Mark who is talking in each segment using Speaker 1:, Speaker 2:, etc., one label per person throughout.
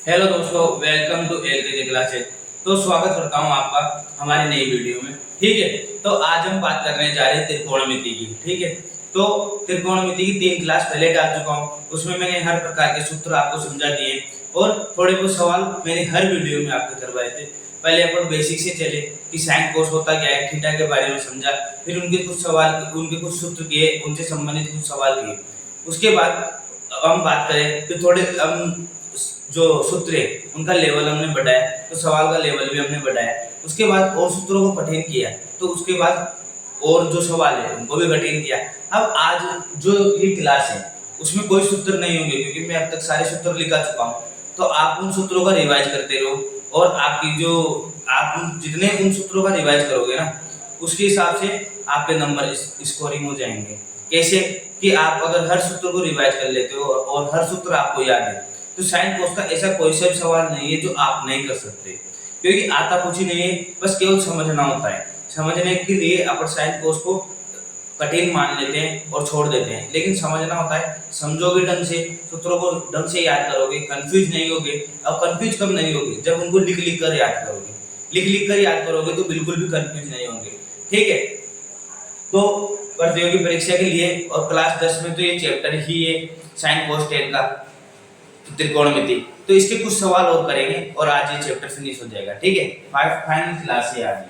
Speaker 1: Hello दोस्तों, welcome to LKG classes. तो स्वागत करता हूं आपका हमारी नई वीडियो में। ठीक है, तो आज हम बात करने जा रहे हैं त्रिकोणमिति की। ठीक है, तो त्रिकोणमिति की 3 क्लास पहले डाल चुका हूं, उसमें मैंने हर प्रकार के सूत्र आपको समझा दिए और थोड़े बहुत सवाल मैंने हर वीडियो में आपको करवाए थे। पहले अपन बेसिक से चले कि साइन कोस होता क्या है, थीटा के बारे में समझा, फिर उनके कुछ सूत्र किए, उनसे संबंधित कुछ सवाल किए। उसके बाद हम बात करें तो थोड़े हम जो सूत्र है उनका लेवल हमने बढ़ाया, तो सवाल का लेवल भी हमने बढ़ाया। उसके बाद और सूत्रों को कठिन किया, तो उसके बाद और जो सवाल है उनको भी कठिन किया। अब आज जो ये क्लास है उसमें कोई सूत्र नहीं होंगे, क्योंकि मैं अब तक सारे सूत्र लिखा चुका हूँ। तो आप उन सूत्रों का रिवाइज करते रहो और आप जितने उन सूत्रों का रिवाइज करोगे ना, उसके हिसाब से आपके नंबर स्कोरिंग हो जाएंगे। कैसे कि आप अगर हर सूत्र को रिवाइज कर लेते हो और हर सूत्र आपको याद है, तो साइन कोस का ऐसा कोई सा भी सवाल नहीं है जो आप नहीं कर सकते, क्योंकि आता कुछ ही नहीं है, बस केवल समझना होता है। समझने के लिए अपन साइन कोस को कठिन मान लेते हैं और छोड़ देते हैं, लेकिन समझना होता है। समझोगे ढंग से, सूत्रों को ढंग से याद करोगे, कंफ्यूज नहीं होगे। और कंफ्यूज कब नहीं होगे, जब उनको लिख लिख कर याद करोगे। लिख लिख कर याद करोगे तो बिल्कुल भी कंफ्यूज नहीं होंगे। ठीक है, तो प्रतियोगी परीक्षा के लिए और क्लास 10 में तो ये चैप्टर ही है साइन कोस टेन का, त्रिकोणमिति। तो इसके कुछ सवाल और करेंगे और आज ये चैप्टर फिनिश हो जाएगा। ठीक है, फाइनल क्लास है आज।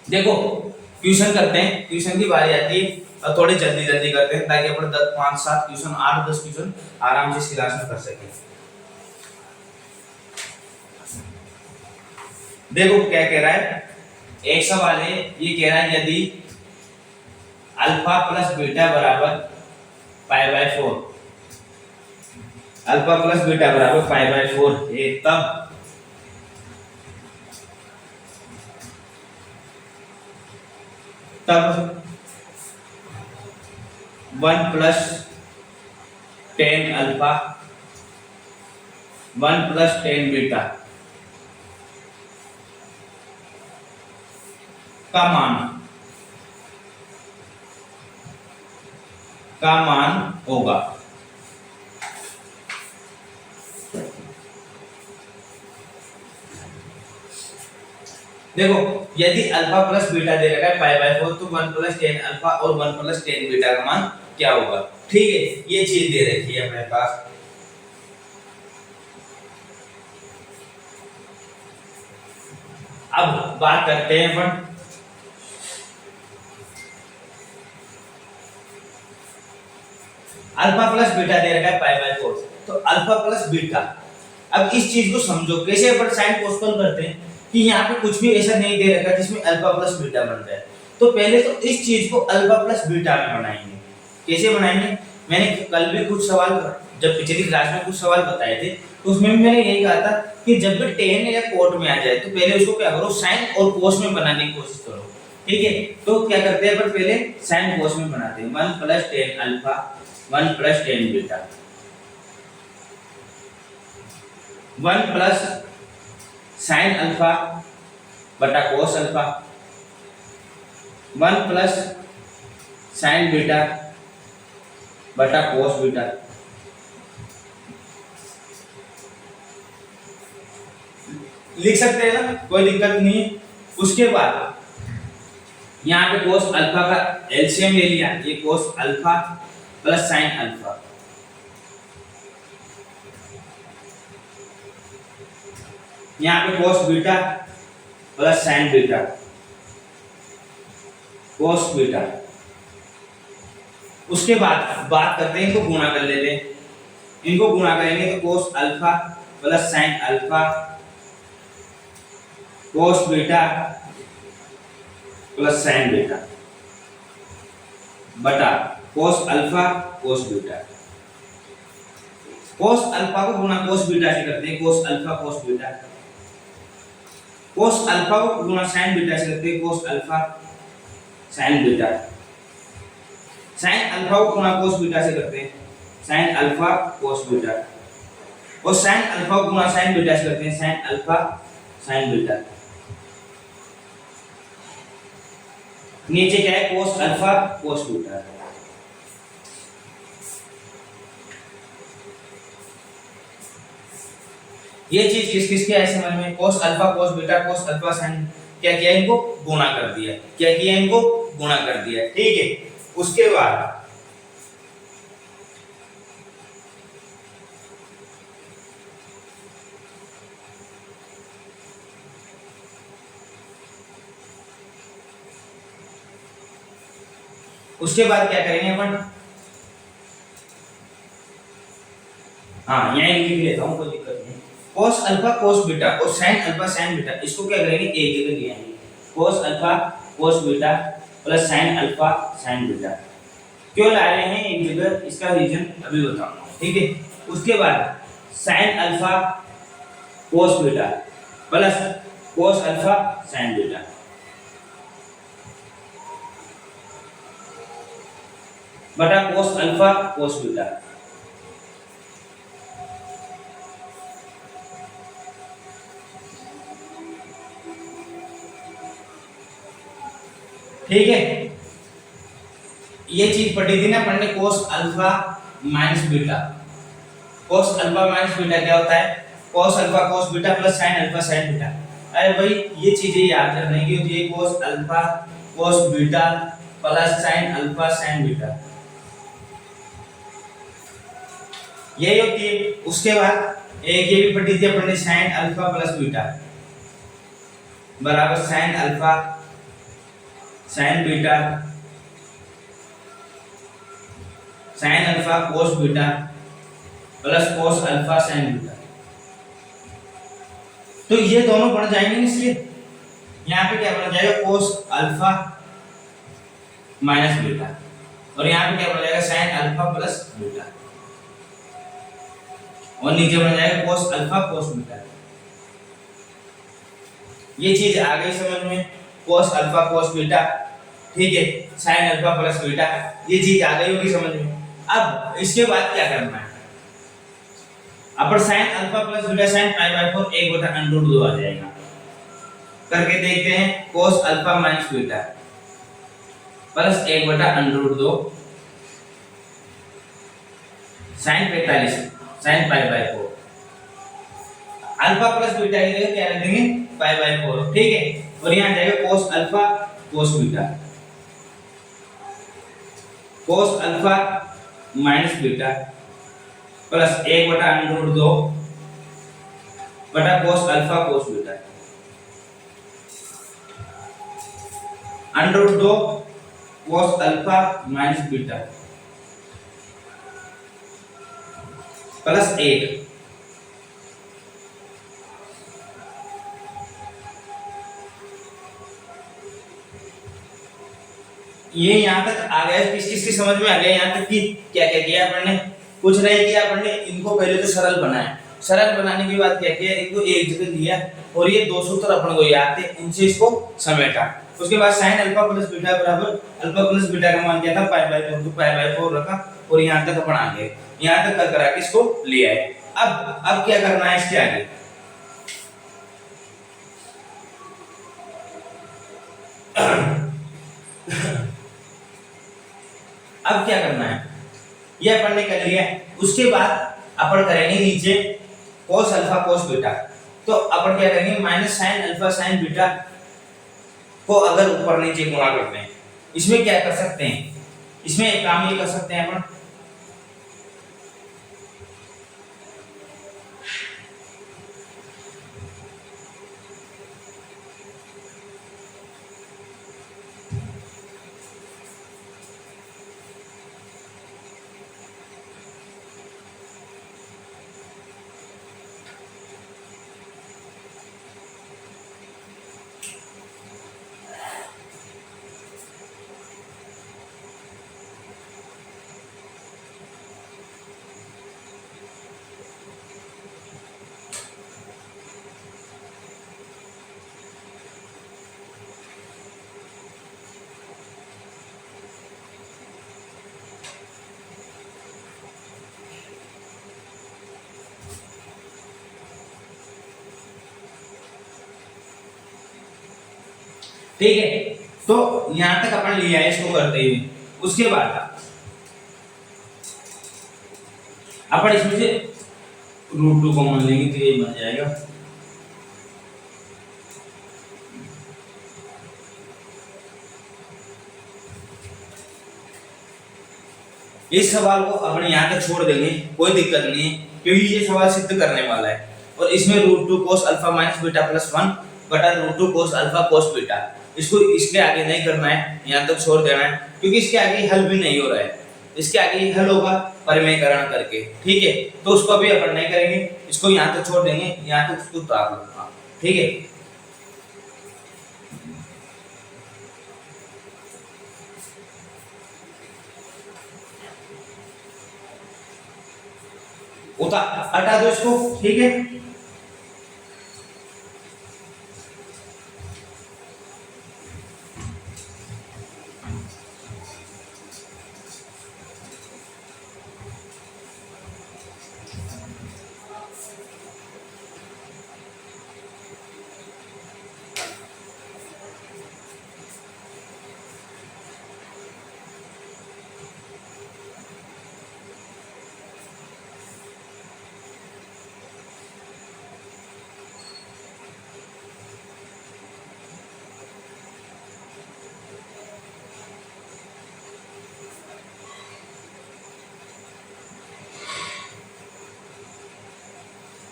Speaker 1: देखो, ट्यूशन करते हैं, ट्यूशन की बारी आती है और थोड़ी जल्दी जल्दी करते हैं ताकि अपन 10 5 7 ट्यूशन 8 10 ट्यूशन आराम से इस क्लास में कर सकें। देखो क्या कह रहा है, एक सवाल है, ये कह रहा है यदि अल्फा प्लस बीटा बराबर pi by 4, alpha plus beta बराबर पाई बाय 4 है, तब 1 plus tan alpha 1 plus tan beta का मान होगा। देखो, यदि अल्फा प्लस बीटा दे रखा है पाई बाय 4, तो 1 प्लस टेन अल्फा और 1 प्लस टेन बीटा का मान क्या होगा। ठीक है, ये चीज दे रखी है अपने पास। अब बात करते हैं अपन अल्फा प्लस बीटा दे रखा है पाई बाय 4, तो अल्फा प्लस बीटा। अब इस चीज को समझो, कैसे अपन साइन कोस करते हैं कि यहाँ पे कुछ भी ऐसा नहीं दे रखा जिसमें अल्फा प्लस बीटा बन जाए। तो पहले तो इस चीज को अल्फा प्लस बीटा में बनाएंगे। कैसे बनाएंगे, मैंने कल भी कुछ सवाल, जब पिछली क्लास में कुछ सवाल बताए थे, तो उसमें भी मैंने यही कहा था कि जब भी टेन या कोट में आ जाए तो पहले उसको क्या करो, साइन और कोस में बनाने की कोशिश करो। ठीक है, तो क्या करते हैं अपन, पहले साइन कोस में बनाते हैं। 1 plus tan alpha 1 plus tan beta, 1 plus sine alpha बटा cos alpha, 1 plus sine beta बटा कोस बीटा। लिख सकते हैं ना, कोई दिक्कत नहीं है। उसके बाद यहाँ पे कोस अल्फा का एलसीएम ले लिया, ये कोस अल्फा प्लस साइन अल्फा, यहाँ पे कोस beta plus sine beta, cos beta. उसके बाद बात करते हैं, इनको गुणा कर लेते हैं। इनको गुणा करेंगे तो cos alpha plus sine alpha cos beta plus sine beta बटा cos alpha cos beta. Cos alpha को गुणा कोस बीटा से करते हैं, cos alpha cos beta. Cos alpha को गुणा साइन बीटा से करते हैं, cos alpha sine beta. Sine alpha को गुणा कोस बीटा से करते हैं, साइन अल्फा कोस बीटा। और साइन अल्फा को गुणा साइन बीटा से करते हैं, साइन अल्फा साइन बीटा। नीचे क्या है, कोस अल्फा कोस बीटा। ये चीज किस किस की आई समझ में, cos alpha cos beta cos alpha sin, क्या किया इनको गुणा कर दिया, क्या किया इनको गुणा कर दिया, ठीक है। उसके बाद क्या करेंगे अपन, हाँ यहाँ लिख लेता हूँ, कोई दिक्कत नहीं। cos अल्फा cos बीटा और sin अल्फा sin बीटा, इसको क्या करेंगे एक जगह ले आएंगे, cos alpha cos beta plus sin alpha sin beta. क्यों ला रहे हैं एक जगह, इसका रीजन अभी बताऊंगा, ठीक है। उसके बाद sin alpha cos beta plus cos alpha sin beta, बटा cos अल्फा cos बीटा। ठीक है, ये चीज पढ़ी थी ना अपन ने, cos alpha minus beta. cos alpha minus beta क्या होता है, cos alpha cos beta plus sin alpha sin beta. अरे भाई ये चीजें याद रखने की होती है, cos alpha cos beta plus sin alpha sin beta, यही होती है। उसके बाद एक ये भी पढ़ी थी अपन ने, sin अल्फा प्लस बीटा बराबर sin alpha sin beta sin alpha cos beta plus cos alpha sin beta. तो ये दोनों बढ़ जाएंगे, इसलिए यहाँ पे क्या बन जाएगा cos अल्फा माइनस बीटा, और यहाँ पे क्या बन जाएगा sin अल्फा प्लस बीटा, और नीचे बन जाएगा cos अल्फा cos बीटा। ये चीज आ गई समझ में, cos अल्फा cos बीटा, ठीक है, sin अल्फा प्लस बीटा, ये चीज आ गई होगी समझ में। अब इसके बाद क्या करना है, अपन sin alpha plus beta sin pi by 4 1 बटा अंडर 2 आ जाएगा। करके देखते हैं, cos alpha minus beta plus 1 बटा under 2 sin 45 sin pi by 4, alpha plus beta की जगह क्या रख देंगे पाई बाय 4, ठीक है। और यहाँ जाएगा cos alpha cos beta cos alpha minus beta plus 1 बटा अंडर 2 बटा cos alpha cos beta, under 2 cos alpha minus beta plus 1, ये यहाँ तक आ गया, किस किस की समझ में आ गया यहाँ तक कि क्या क्या किया अपन ने, कुछ नहीं किया अपन ने, इनको पहले तो सरल बनाया, सरल बनाने के बाद क्या किया, इनको एक जगह लिया और ये दो सूत्र अपन को याद थे, उनसे इसको समेटा। उसके बाद sin अल्फा प्लस बीटा बराबर अल्फा प्लस बीटा का मान क्या था पाई बाय 4, तो पाई बाय 4 रखा और यहाँ तक अपन आ गए, यहाँ तक कर करा के इसको ले आए। अब क्या करना है इसके आगे, अब क्या करना है, ये अपन ने कर लिया। उसके बाद अपन करेंगे नीचे cos अल्फा cos बीटा, तो अपन क्या करेंगे minus sin alpha sin beta को अगर ऊपर नीचे गुणा करते हैं, इसमें क्या कर सकते हैं, इसमें एक काम ये कर सकते हैं अपन, ठीक है। तो यहां तक अपन लिया है इसको करते हुए, उसके बाद अपन इसमें से रूट टू कॉमन लेंगे तो यही बन जाएगा। इस सवाल को अपने यहाँ तक छोड़ देंगे, कोई दिक्कत नहीं है, क्योंकि ये सवाल सिद्ध करने वाला है। और इसमें root two cos alpha minus beta plus 1 बटा root two cos alpha cos beta, इसको इसके आगे नहीं करना है, यहाँ तक छोड़ देना है, क्योंकि इसके आगे हल भी नहीं हो रहा है। इसके आगे हल होगा परिमेयकरण करके, ठीक है, तो उसको अभी अपन नहीं करेंगे, इसको यहाँ तक छोड़ देंगे, यहाँ तक उसको उतार लो, ठीक है। हटा दो इसको, ठीक है।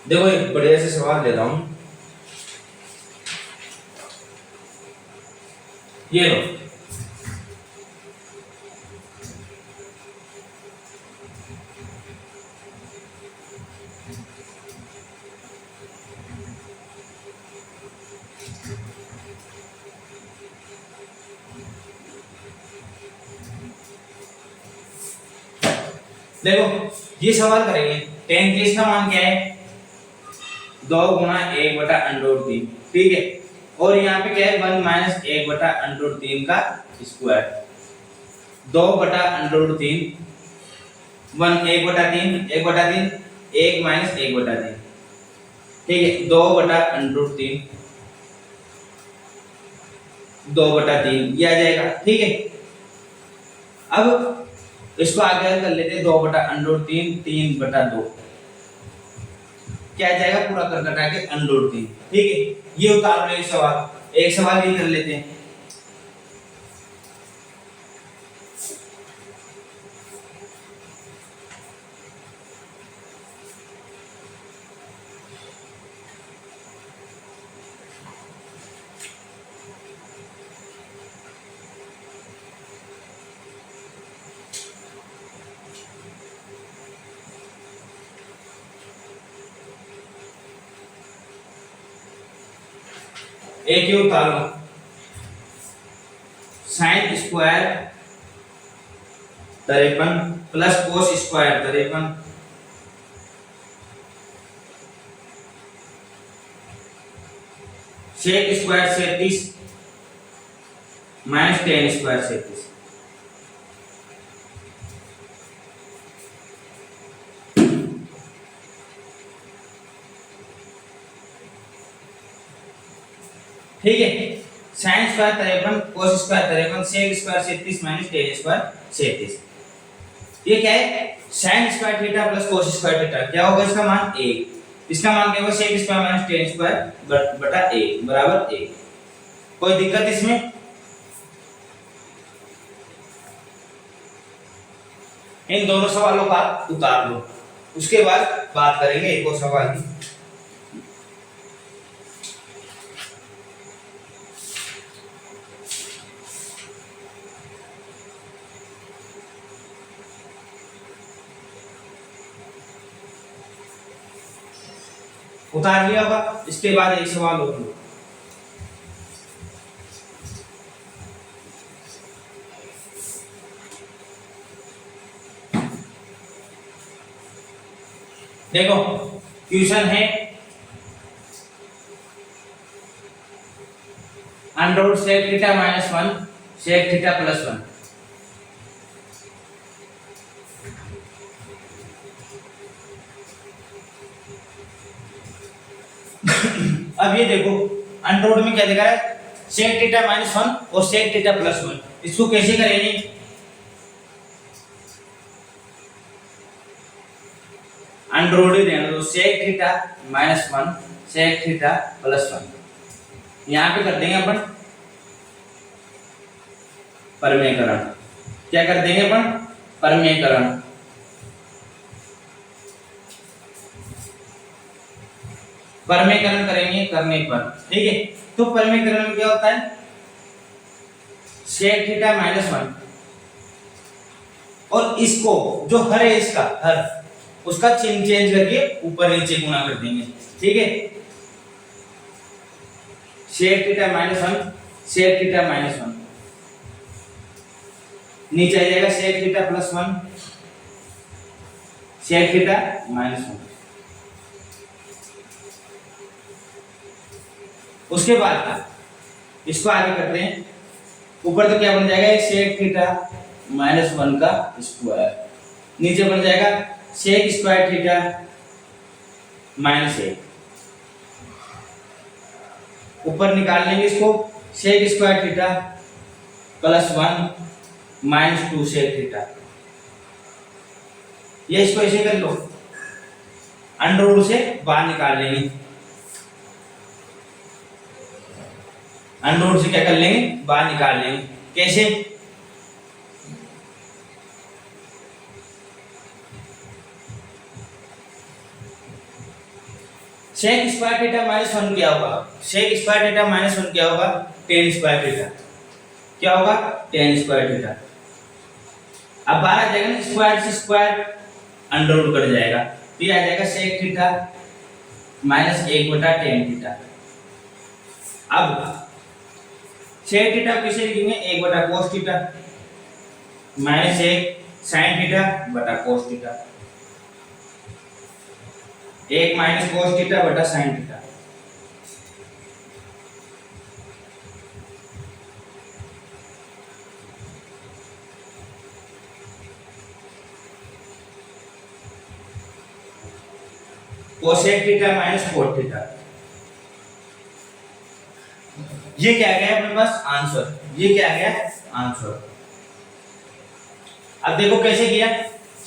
Speaker 1: देखो एक बढ़िया से सवाल दे रहा हूं, ये लो। देखो ये सवाल करेंगे, tan 30 का मान क्या है, 2 गुणा 1 बटा अंडर 3, ठीक है। और यहाँ पे क्या है, 1 माइनस 1 बटा अंडर 3 का स्क्वायर, 2 बटा अंडर 3, 1 1 बटा 3, 1 बटा 3, 1 माइनस 1 बटा 3, ठीक है, 2 बटा अंडर 3, 2 बटा 3 ये आ जाएगा, ठीक है। अब इसको आगे कर लेते हैं, 2 बटा अंडर 3, 3 बटा 2, क्या जाएगा पूरा कर कटा के अंडर 3, ठीक है। ये उतार लो एक सवाल ये कर लेते हैं। एक ही उतारो, sine square 53 plus cos square 53, sec square 37 minus tan square 37, ठीक है। Sine square 53 cos square 53 sec square 37 minus tan square 37, ये क्या है, sine square theta plus cos square theta, क्या होगा इसका मान 1, इसका मान क्या होगा, sec square minus tan square बटा 1 बराबर 1। कोई दिक्कत इसमें, इन दोनों सवालों का उतार लो, उसके बाद बात करेंगे एक और सवाल की। उतार लिया होगा, इसके बाद एक सवाल और लो। देखो क्वेश्चन है under root sec theta minus 1 sec theta plus 1, अब ये देखो अंडर रूट में क्या दिखा रहा है, सेक थीटा माइनस 1 और सेक थीटा प्लस 1, इसको कैसे करेंगे, अंडर रूट ही रहने दो, sec theta minus 1 sec theta plus 1। यहाँ पे कर देंगे अपन परमेयकरण। क्या कर देंगे अपन? परमेयकरण। परमेयकरण करेंगे करने पर, ठीक है। तो परमेयकरण में क्या होता है? sec थीटा माइनस 1 और इसको जो हर है इसका हर उसका चिन्ह चेंज करके ऊपर नीचे गुणा कर देंगे, ठीक है। sec theta minus 1 sec theta minus 1 नीचे आ जाएगा sec theta plus 1 sec theta minus 1। उसके बाद इसको आगे करते हैं। ऊपर तो क्या बन जाएगा? एक sec थीटा माइनस 1 का स्क्वायर, नीचे बन जाएगा sec स्क्वायर थीटा माइनस 1। ऊपर निकाल लेंगे इसको, sec square theta plus 1 minus 2 sec theta. ये इसको ऐसे कर लो, अंडर रूट से बाहर निकाल लेंगे। अंडर रूट से क्या कर लेंगे? बाहर निकाल लेंगे। कैसे? sec स्क्वायर थीटा माइनस 1 क्या होगा? sec स्क्वायर थीटा माइनस 1 क्या होगा? tan square theta. क्या होगा? tan square theta. अब बाहर आ जाएगा ना, स्क्वायर से स्क्वायर अंडर रूट कट जाएगा, तो ये आ जाएगा sec थीटा माइनस 1 बटा tan थीटा। अब sec थीटा कैसे लिखेंगे? 1 बटा cos theta minus 1 sin theta बटा cos theta. 1 minus cos theta बटा sin theta. cosec theta minus cot theta. ये क्या आ गया अपने पास? आंसर। ये क्या आ गया? आंसर। अब देखो कैसे किया?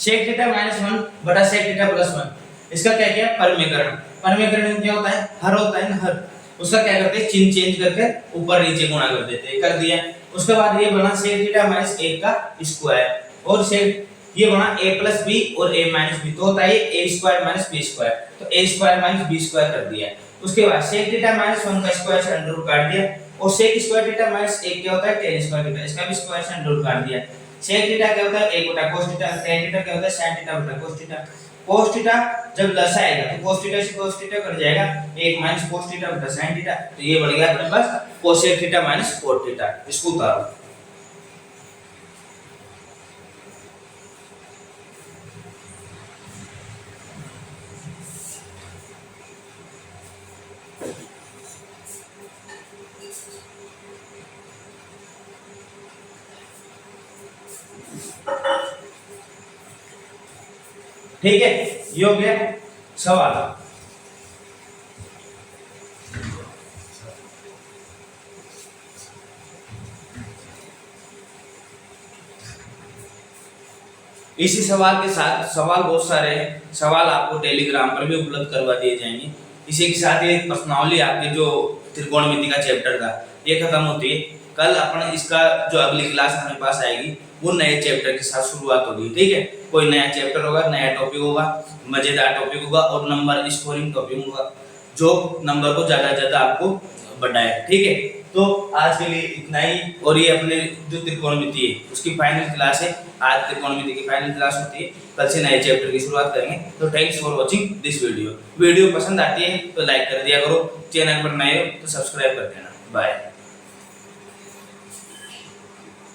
Speaker 1: sec थीटा माइनस 1 बटा sec थीटा प्लस 1, इसका क्या किया? परमेयकरण। परमेयकरण में क्या होता है? हर होता है ना, हर। उसका क्या करते हैं? चिन्ह चेंज करके ऊपर नीचे गुणा कर देते हैं। कर दिया। उसके बाद ये बना sec थीटा माइनस 1 का स्क्वायर, और sec ये बना a प्लस b और a माइनस b, तो होता है a square minus b square, तो a square minus b square कर दिया। उसके बाद sec थीटा माइनस 1 का स्क्वायर से अंडर रूट काट दिया, और sec स्क्वायर थीटा माइनस 1 क्या होता है? tan स्क्वायर थीटा, इसका भी स्क्वायर से अंडर रूट काट दिया। sec थीटा क्या होता है? 1 बटा cos थीटा, tan थीटा क्या होता है? sin थीटा बटा cos थीटा। cos थीटा जब लसा आएगा तो cos थीटा से cos थीटा कट जाएगा, 1 माइनस cos थीटा बटा sin थीटा, तो ये बढ़ गया अपने पास cosec theta minus cot theta. इसको उतारो। ठीक है, ये हो गया सवाल। इसी सवाल के साथ सवाल बहुत सारे हैं, सवाल आपको टेलीग्राम पर भी उपलब्ध करवा दिए जाएंगे। इसी के साथ ये प्रश्नावली आपके जो त्रिकोणमिति का चैप्टर था ये खत्म होती है। कल अपन इसका जो अगली क्लास हमारे पास आएगी वो नए चैप्टर के साथ शुरुआत होगी, ठीक है। कोई नया चैप्टर होगा, नया टॉपिक होगा, मजेदार टॉपिक होगा और नंबर स्कोरिंग टॉपिक होगा जो नंबर को ज्यादा आपको बढ़ाए, ठीक है। तो आज के लिए इतना ही, और ये अपने जो त्रिकोणमिति है उसकी फाइनल क्लास है। आज त्रिकोणमिति की फाइनल क्लास होती है, कल से नए चैप्टर की शुरुआत करेंगे। तो thanks for watching this video. Video पसंद आती है तो लाइक कर दिया करो, चैनल पर नए हो तो सब्सक्राइब कर देना। बाय।